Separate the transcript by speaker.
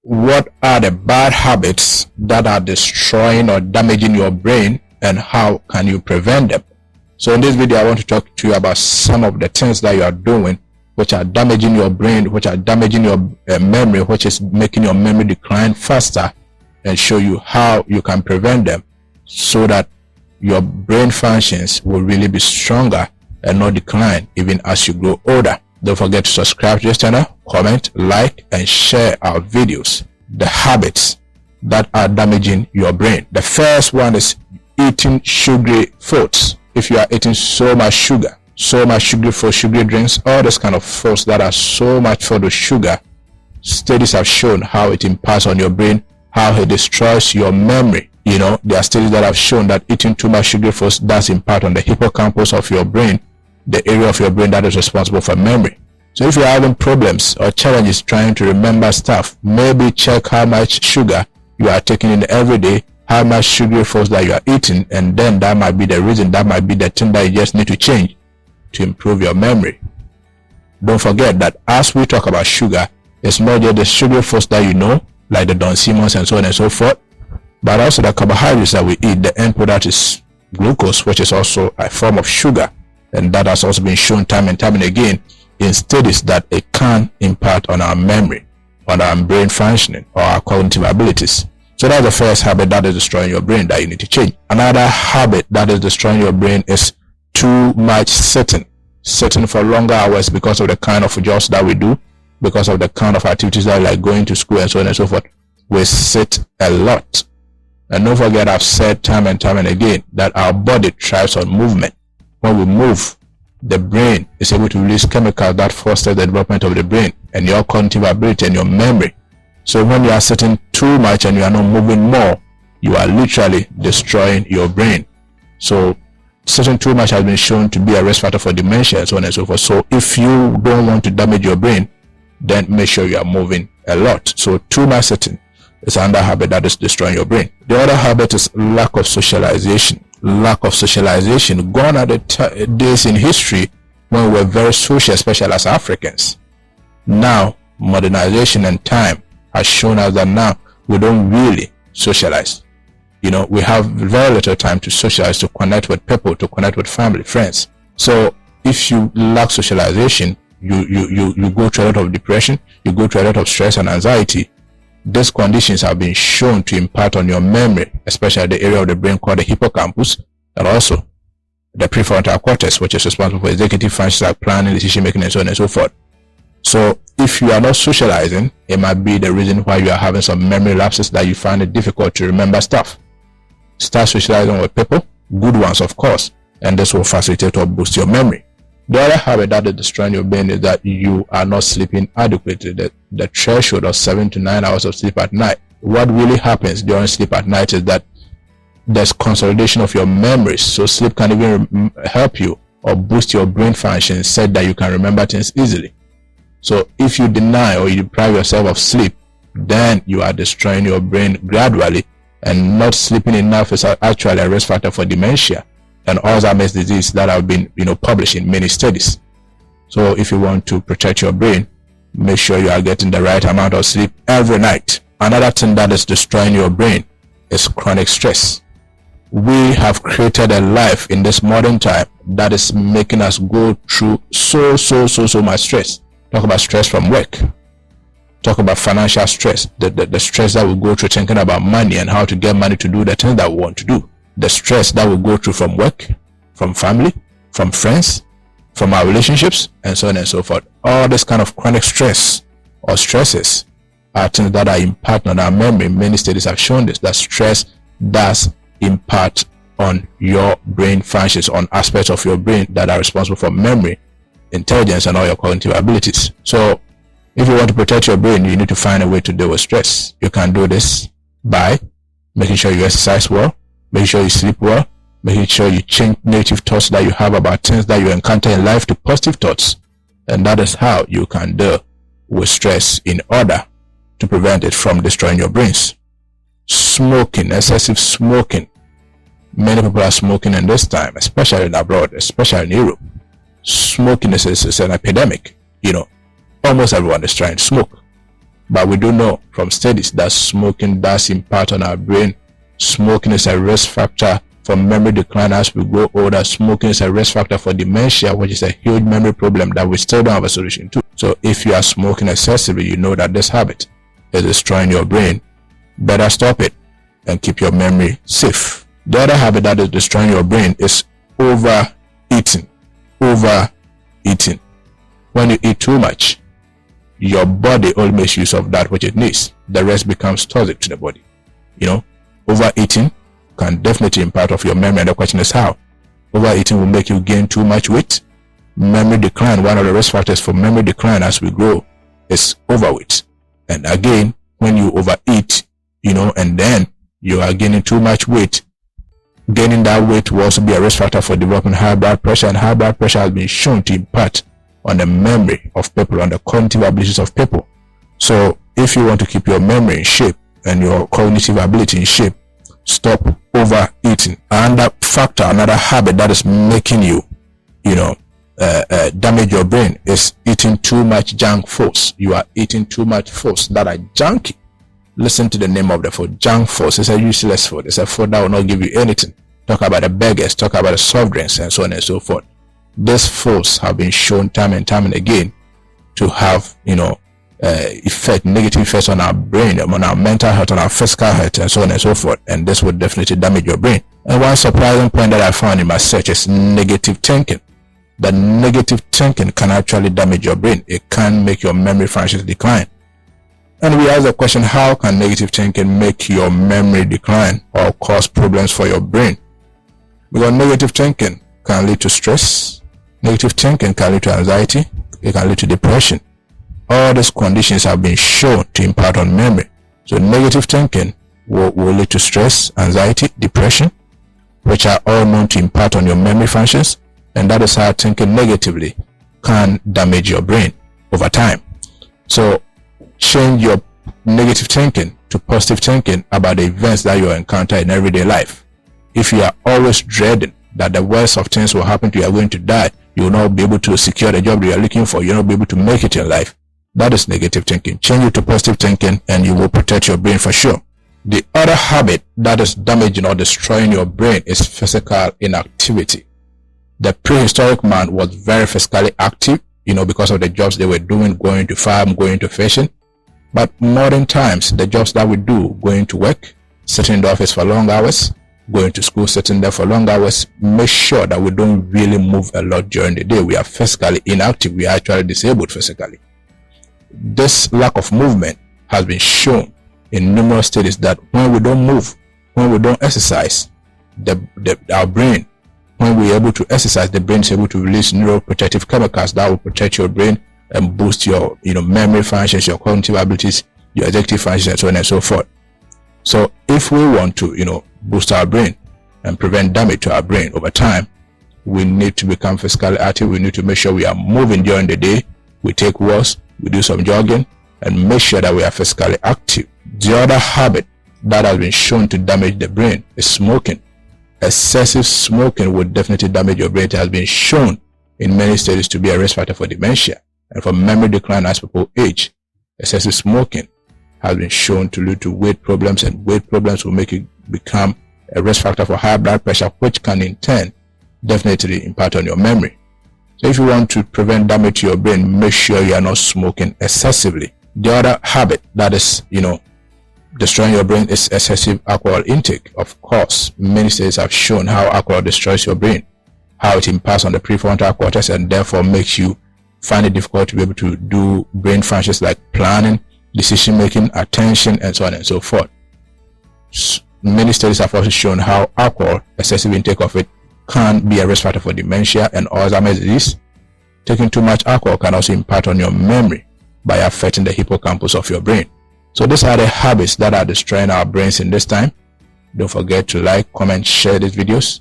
Speaker 1: what are the bad habits that are destroying or damaging your brain, and how can you prevent them? So in this video, I want to talk to you about some of the things that you are doing which are damaging your brain, which are damaging your memory, which is making your memory decline faster, and show you how you can prevent them so that your brain functions will really be stronger and not decline even as you grow older. Don't forget to subscribe to this channel, comment, like, and share our videos. The habits that are damaging your brain. The first one is eating sugary foods. If you are eating so much sugar, so much sugary food, sugary drinks, all this kind of foods that are so much filled with sugar, studies have shown how it impacts on your brain, how it destroys your memory. You know, there are studies that have shown that eating too much sugary foods does impact on the hippocampus of your brain, the area of your brain that is responsible for memory. So if you're having problems or challenges trying to remember stuff, maybe check how much sugar you are taking in every day, how much sugary foods that you are eating, and then that might be the reason, that might be the thing that you just need to change to improve your memory. Don't forget that as we talk about sugar, it's not just the sugary foods that you know, like the Don Simons and so on and so forth, but also the carbohydrates that we eat. The end product is glucose, which is also a form of sugar, and that has also been shown time and time and again in studies that it can impact on our memory, on our brain functioning, or our cognitive abilities. So that's the first habit that is destroying your brain that you need to change. Another habit that is destroying your brain is too much sitting for longer hours because of the kind of jobs that we do, because of the kind of activities that like going to school and so on and so forth. We sit a lot. And don't forget, I've said time and time and again that our body thrives on movement. When we move, the brain is able to release chemicals that foster the development of the brain and your cognitive ability and your memory. So when you are sitting too much and you are not moving more, you are literally destroying your brain. So sitting too much has been shown to be a risk factor for dementia and so on and so forth. So if you don't want to damage your brain, then make sure you are moving a lot. So too much sitting is another habit that is destroying your brain. The other habit is lack of socialization. Lack of socialization. Gone are the days in history when we were very social, especially as Africans. Now, modernization and time has shown us that now we don't really socialize. You know, we have very little time to socialize, to connect with people, to connect with family, friends. So if you lack socialization, you go through a lot of depression, you go through a lot of stress and anxiety. These conditions have been shown to impact on your memory, especially the area of the brain called the hippocampus, and also the prefrontal cortex, which is responsible for executive functions like planning, decision making, and so on and so forth. So if you are not socializing, it might be the reason why you are having some memory lapses, that you find it difficult to remember stuff. Start socializing with people, good ones of course, and this will facilitate or boost your memory. The other habit that is destroying your brain is that you are not sleeping adequately. The threshold of 7 to 9 hours of sleep at night. What really happens during sleep at night is that there's consolidation of your memories. So sleep can even help you or boost your brain function, such that you can remember things easily. So if you deny or you deprive yourself of sleep, then you are destroying your brain gradually, and not sleeping enough is actually a risk factor for dementia and Alzheimer's disease that have been published in many studies. So if you want to protect your brain, make sure you are getting the right amount of sleep every night. Another thing that is destroying your brain is chronic stress. We have created a life in this modern time that is making us go through so much stress. Talk about stress from work. Talk about financial stress, the stress that we go through thinking about money and how to get money to do the things that we want to do. The stress that we go through from work, from family, from friends, from our relationships, and so on and so forth. All this kind of chronic stress or stresses are things that are impacting on our memory. Many studies have shown this, that stress does impact on your brain functions, on aspects of your brain that are responsible for memory, intelligence, and all your cognitive abilities. So if you want to protect your brain, you need to find a way to deal with stress. You can do this by making sure you exercise well, making sure you sleep well, making sure you change negative thoughts that you have about things that you encounter in life to positive thoughts. And that is how you can deal with stress in order to prevent it from destroying your brains. Smoking, excessive smoking. Many people are smoking in this time, especially in abroad, especially in Europe. Smoking is an epidemic. Almost everyone is trying to smoke. But we do know from studies that smoking does impact on our brain. Smoking is a risk factor for memory decline as we grow older. Smoking is a risk factor for dementia, which is a huge memory problem that we still don't have a solution to. So if you are smoking excessively, you know that this habit is destroying your brain. Better stop it and keep your memory safe. The other habit that is destroying your brain is overeating. Overeating. When you eat too much, your body only makes use of that which it needs. The rest becomes toxic to the body. Overeating can definitely impact of your memory, and the question is how. Overeating will make you gain too much weight. Memory decline, one of the risk factors for memory decline as we grow is overweight. And again, when you overeat, and then you are gaining too much weight, gaining that weight will also be a risk factor for developing high blood pressure, and high blood pressure has been shown to impact on the memory of people, on the cognitive abilities of people. So if you want to keep your memory in shape and your cognitive ability in shape, stop overeating. Another factor, another habit that is making you, damage your brain is eating too much junk foods. You are eating too much foods that are junky. Listen to the name of the food. Junk foods. It's a useless food. It's a food that will not give you anything. Talk about the burgers, talk about the soft drinks, and so on and so forth. These foods have been shown time and time and again to have, negative effects on our brain, on our mental health, on our physical health, and so on and so forth. And this would definitely damage your brain. And one surprising point that I found in my search is negative thinking. That negative thinking can actually damage your brain. It can make your memory functions decline. And we ask the question, how can negative thinking make your memory decline or cause problems for your brain? Because negative thinking can lead to stress. Negative thinking can lead to anxiety. It can lead to depression. All these conditions have been shown to impact on memory. So negative thinking will lead to stress, anxiety, depression, which are all known to impact on your memory functions. And that is how thinking negatively can damage your brain over time. So change your negative thinking to positive thinking about the events that you encounter in everyday life. If you are always dreading that the worst of things will happen to you, are going to die, you will not be able to secure the job that you are looking for, you will not be able to make it in life. That is negative thinking. Change it to positive thinking and you will protect your brain for sure. The other habit that is damaging or destroying your brain is physical inactivity. The prehistoric man was very physically active, because of the jobs they were doing, going to farm, going to fishing. But modern times, the jobs that we do, going to work, sitting in the office for long hours, going to school, sitting there for long hours, make sure that we don't really move a lot during the day. We are physically inactive. We are actually disabled physically. This lack of movement has been shown in numerous studies that when we don't move, when we don't exercise, our brain, when we're able to exercise, the brain is able to release neuroprotective chemicals that will protect your brain and boost your memory functions, your cognitive abilities, your executive functions, and so on and so forth. So if we want to boost our brain and prevent damage to our brain over time, we need to become physically active. We need to make sure we are moving during the day. We take walks, we do some jogging, and make sure that we are physically active. The other habit that has been shown to damage the brain is smoking. Excessive smoking would definitely damage your brain. It has been shown in many studies to be a risk factor for dementia and for memory decline as people age. Excessive smoking has been shown to lead to weight problems, and weight problems will make you become a risk factor for high blood pressure, which can in turn definitely impact on your memory. So if you want to prevent damage to your brain, make sure you are not smoking excessively. The other habit that is, destroying your brain is excessive alcohol intake. Of course, many studies have shown how alcohol destroys your brain, how it impacts on the prefrontal cortex and therefore makes you find it difficult to be able to do brain functions like planning, decision making, attention, and so on and so forth. Many studies have also shown how alcohol, excessive intake of it, can be a risk factor for dementia and Alzheimer's disease. Taking too much alcohol can also impact on your memory by affecting the hippocampus of your brain. So these are the habits that are destroying our brains in this time. Don't forget to like, comment, share these videos.